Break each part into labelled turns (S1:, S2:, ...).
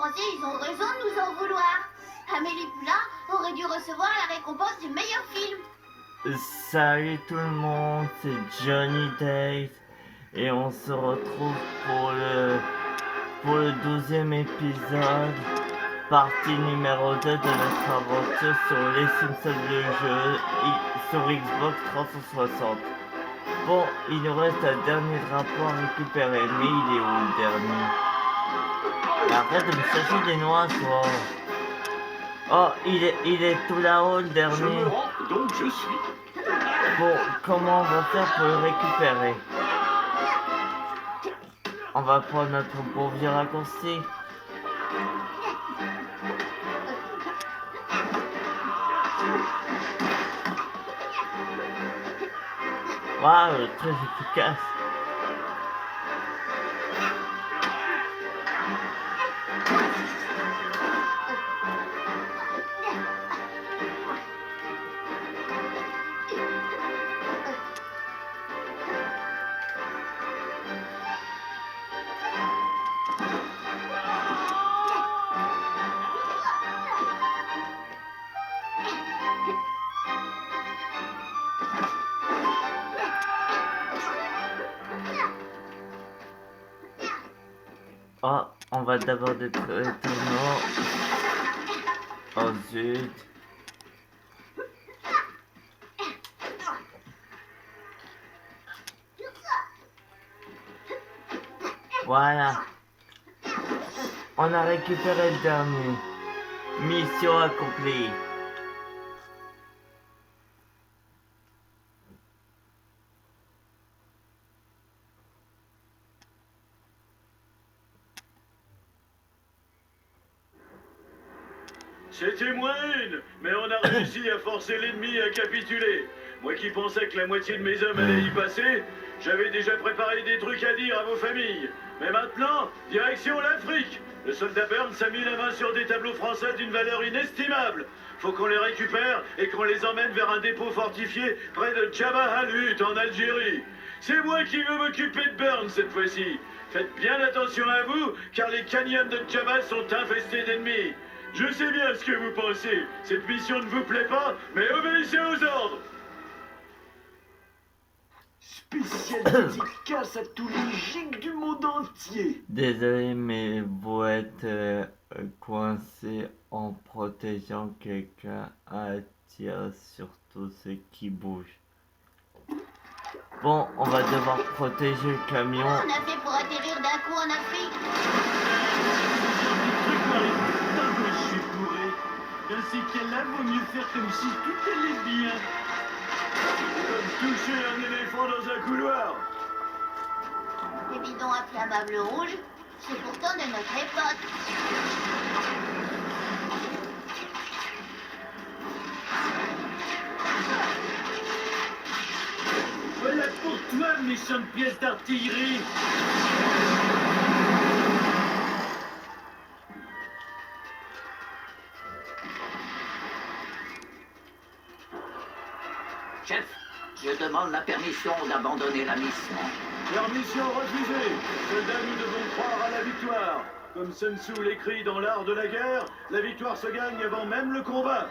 S1: Français, ils ont raison de nous en vouloir. Amélie Poulain aurait dû recevoir la récompense du meilleur film.
S2: Salut tout le monde, c'est Johnny Days et on se retrouve pour le 12e épisode, partie numéro 2 de notre aventure sur les Simpsons le jeu sur Xbox 360. Bon, il nous reste un dernier drapeau à récupérer, mais il est où le dernier? Arrête de me chercher des noix, toi. Oh, il est tout là-haut, le dernier.
S3: Je me rends, donc je suis.
S2: Bon, comment on va faire pour le récupérer? On va prendre notre bon vieux raccourci. Waouh, très efficace. Oh, on va d'abord détruire les tonneaux. Oh zut. Voilà. On a récupéré le dernier. Mission accomplie.
S3: C'était moins une, mais on a réussi à forcer l'ennemi à capituler. Moi qui pensais que la moitié de mes hommes allaient y passer, j'avais déjà préparé des trucs à dire à vos familles. Mais maintenant, direction l'Afrique. Le soldat Burns a mis la main sur des tableaux français d'une valeur inestimable. Faut qu'on les récupère et qu'on les emmène vers un dépôt fortifié près de Jabba al-Hut en Algérie. C'est moi qui veux m'occuper de Burns cette fois-ci. Faites bien attention à vous, car les canyons de Jabba sont infestés d'ennemis. Je sais bien ce que vous pensez. Cette mission ne vous plaît pas, mais obéissez aux ordres.
S4: Spécial dédicace à tous les gigs du monde entier.
S2: Désolé, mais vous êtes coincé en protégeant quelqu'un attire surtout ce qui bouge. Bon, on va devoir protéger le camion.
S1: Comment on a fait pour atterrir d'un coup en Afrique?
S4: Putain, que je suis bourré. Dans ces cas-là, vaut mieux faire comme si tout allait bien.
S3: Comme toucher un éléphant dans un couloir.
S1: Les bidons inflammables rouges, c'est pourtant de notre époque.
S4: Voilà pour toi, méchante pièce d'artillerie.
S5: Chef, je demande la permission d'abandonner la mission.
S3: Permission refusée. Soldats, nous devons croire à la victoire. Comme Sun Tzu l'écrit dans l'art de la guerre, la victoire se gagne avant même le combat.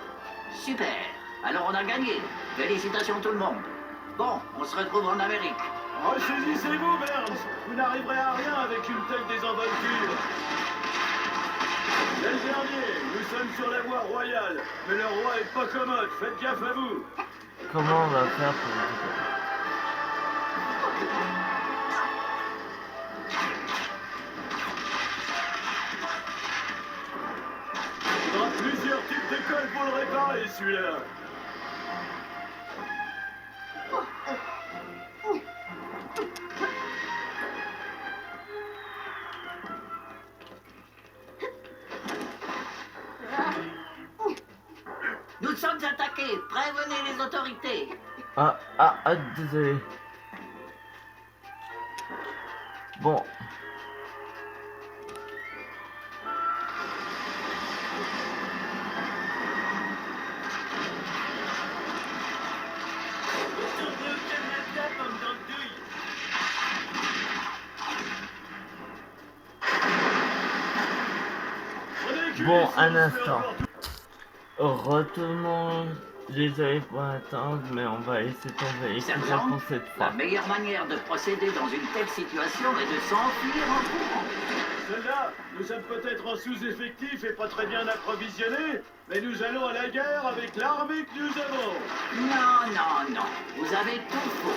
S5: Super. Alors on a gagné. Félicitations tout le monde. Bon, on se retrouve en Amérique.
S3: Ressaisissez-vous, Burns. Vous n'arriverez à rien avec une telle désinvolture. Les derniers, nous sommes sur la voie royale. Mais le roi est pas commode. Faites gaffe à vous.
S2: Comment on va faire pour récupérer?
S3: Il y aura plusieurs types de colle pour le réparer, celui-là.
S5: Nous sommes attaqués. Prévenez les autorités.
S2: Désolé. Bon.
S3: enculé
S2: Bon,
S3: si
S2: un
S3: on se fait
S2: instant.
S3: avoir
S2: Retournons. Désolé pour l'attente, mais on va laisser tomber. Écoutez
S5: Sergent,
S2: pour cette
S5: la
S2: fois.
S5: meilleure manière de procéder dans une telle situation est de s'enfuir en courant.
S3: Soldats, nous sommes peut-être en sous-effectif et pas très bien approvisionnés, mais nous allons à la guerre avec l'armée que nous avons.
S5: Non, non, non. Vous avez tout faux.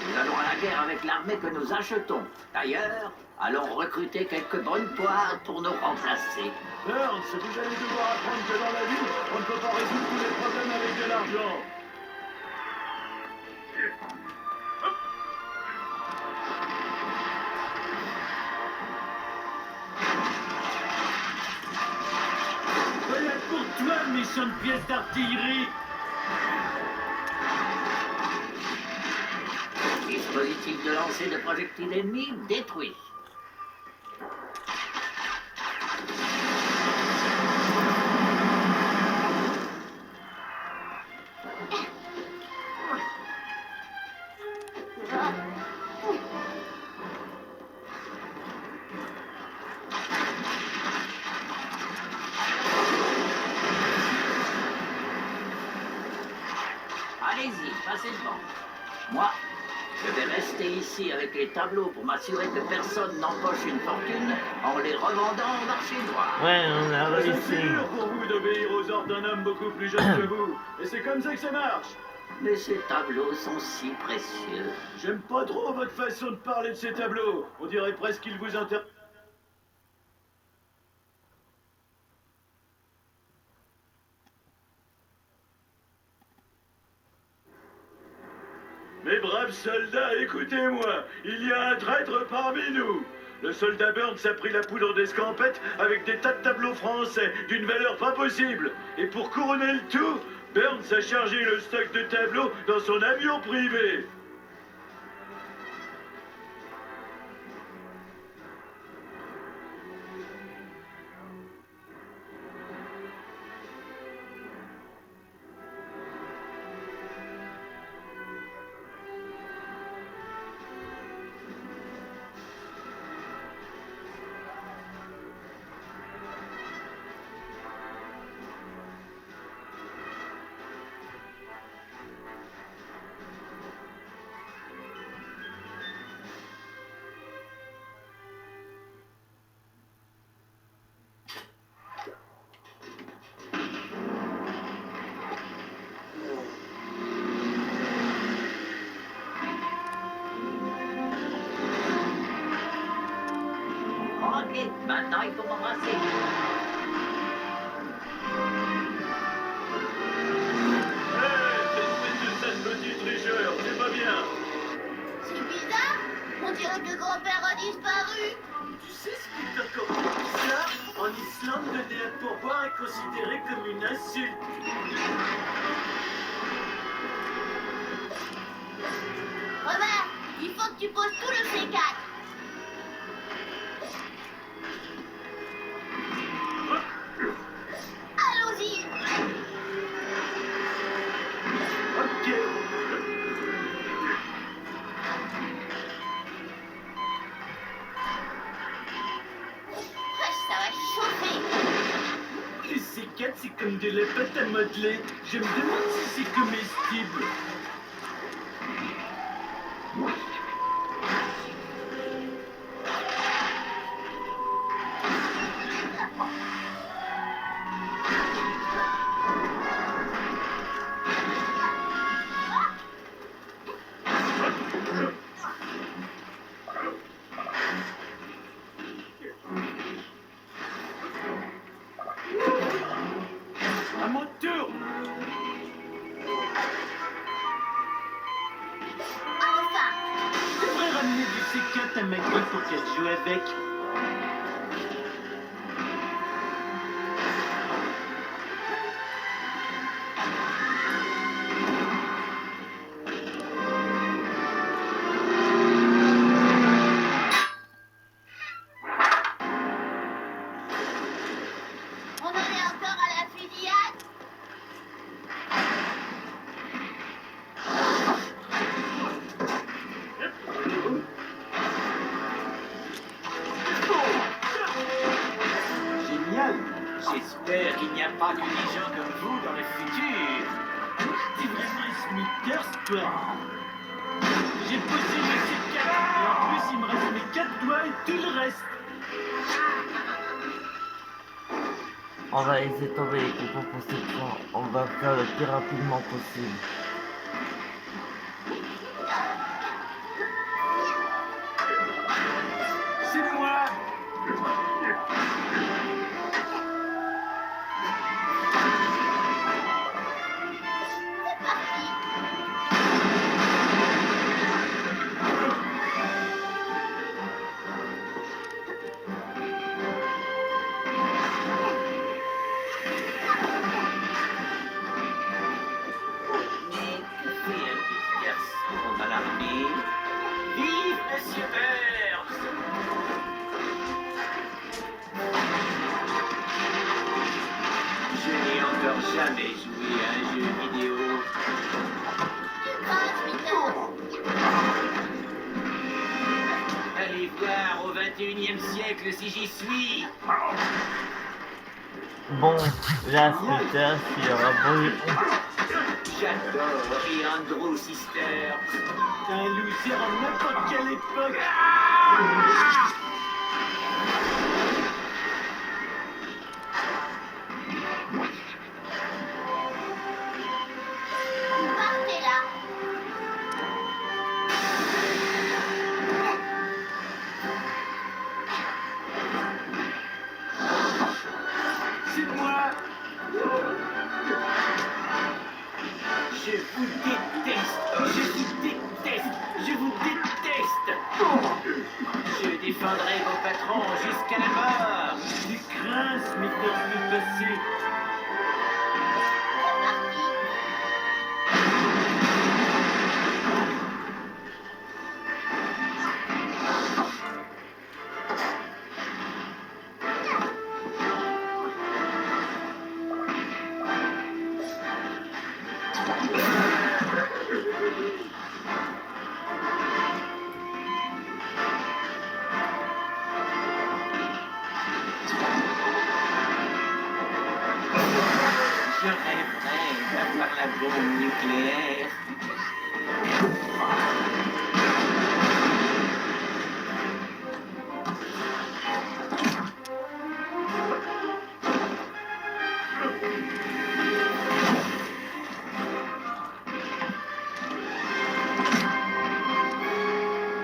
S5: Nous allons à la guerre avec l'armée que nous achetons. D'ailleurs, allons recruter quelques bonnes poires pour nous remplacer.
S3: Burns, vous allez devoir apprendre que dans la vie, on ne peut pas résoudre tous les problèmes avec de l'argent.
S4: Voilà pour toi, méchante pièce d'artillerie.
S5: Dispositif de lancer de projectiles ennemis détruit. Allez-y, passez devant. Moi, je vais rester ici avec les tableaux pour m'assurer que personne n'empoche une fortune en les revendant au marché noir.
S2: Ouais, on a
S3: C'est
S2: réussi.
S3: dur pour vous d'obéir aux ordres d'un homme beaucoup plus jeune que vous. Et c'est comme ça que ça marche.
S5: Mais ces tableaux sont si précieux.
S3: J'aime pas trop votre façon de parler de ces tableaux. On dirait presque qu'ils vous intéressent. Mes braves soldats, écoutez-moi. Il y a un traître parmi nous. Le soldat Burns a pris la poudre d'escampette avec des tas de tableaux français d'une valeur pas possible. Et pour couronner le tout, Burns a chargé le stock de tableaux dans son avion privé.
S5: Ok, maintenant il faut m'embrasser.
S3: Espèce de sale petit tricheur, c'est pas bien.
S1: C'est bizarre. On dirait que grand-père a disparu.
S4: Tu sais ce qui est encore plus bizarre? En Islande, donner un pourboire est considéré comme une insulte.
S1: Robert, il faut que tu poses tout le C4. Allons-y.
S4: Ok.
S1: Ça va chauffer.
S4: Les C4, c'est comme de la pâte à modeler. Je me demande si c'est comestible. À mon tour.
S1: Enfin.
S4: Je devrais ramener du C4 à Maggie pour qu'elle joue avec.
S1: On en est encore à la fusillade.
S5: J'espère qu'il n'y a pas que des gens comme vous dans le futur.
S4: T'es vraiment un Smithers, toi. J'ai posé mes 4 et en plus il me reste mes 4 doigts et tout le reste.
S2: On va laisser tomber les coupons pour cette fois. On va faire le plus rapidement possible.
S4: C'est moi.
S5: Mais que fait un petit garçon dans l'armée? Vive Monsieur Burns! Je n'ai encore jamais joué à un jeu vidéo.
S1: Tu crains, Smithers.
S5: Allez voir au 21e siècle si j'y suis.
S2: Bon, là, Smithers, il aura beau...
S5: J'adore et Andrew Sister.
S4: Un loser à n'importe quelle époque.
S1: Vous partez là.
S4: C'est moi.
S5: Je vous déteste. Je vous déteste. Je vous déteste. Je défendrai vos patrons jusqu'à la mort.
S4: Tu crains, Smithers, de passer.
S1: C'est parti.
S5: Je rêverais d'avoir la bombe nucléaire.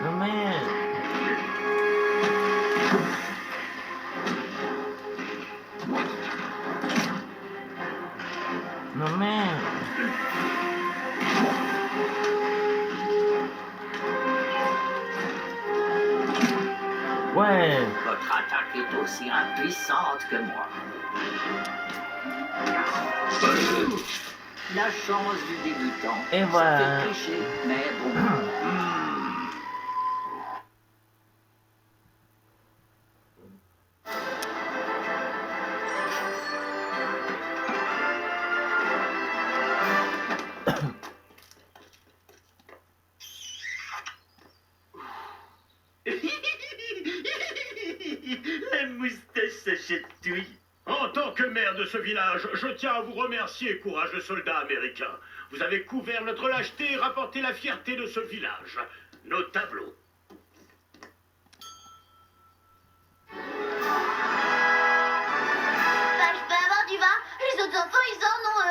S2: Non mais... Non mais... Ouais.
S5: Votre attaque est aussi impuissante que moi. La chance du débutant.
S2: Et
S5: Ça
S2: voilà.
S5: fait tricher, mais bon.
S4: La moustache s'achatouille.
S3: En tant que maire de ce village, je tiens à vous remercier, courageux soldats américains. Vous avez couvert notre lâcheté et rapporté la fierté de ce village. Nos tableaux.
S1: Bah, je peux avoir du vin. Les autres enfants, ils en ont,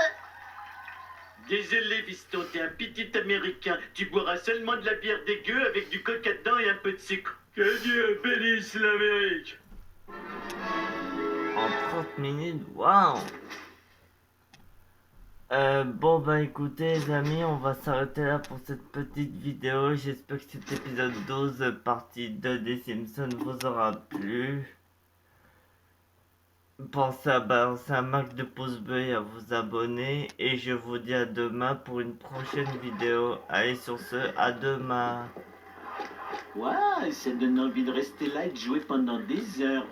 S4: Désolé, Viston, t'es un petit américain. Tu boiras seulement de la bière dégueu avec du coca dedans et un peu de sucre.
S3: Que Dieu bénisse l'Amérique.
S2: En 30 minutes, waouh. Bon bah écoutez les amis, on va s'arrêter là pour cette petite vidéo. J'espère que cet épisode 12 partie 2 des Simpsons vous aura plu. Pensez à balancer un max de pouces bleus et à vous abonner. Et je vous dis à demain pour une prochaine vidéo. Allez sur ce, à demain.
S4: Ouais, ça donne envie de rester là et de jouer pendant des heures.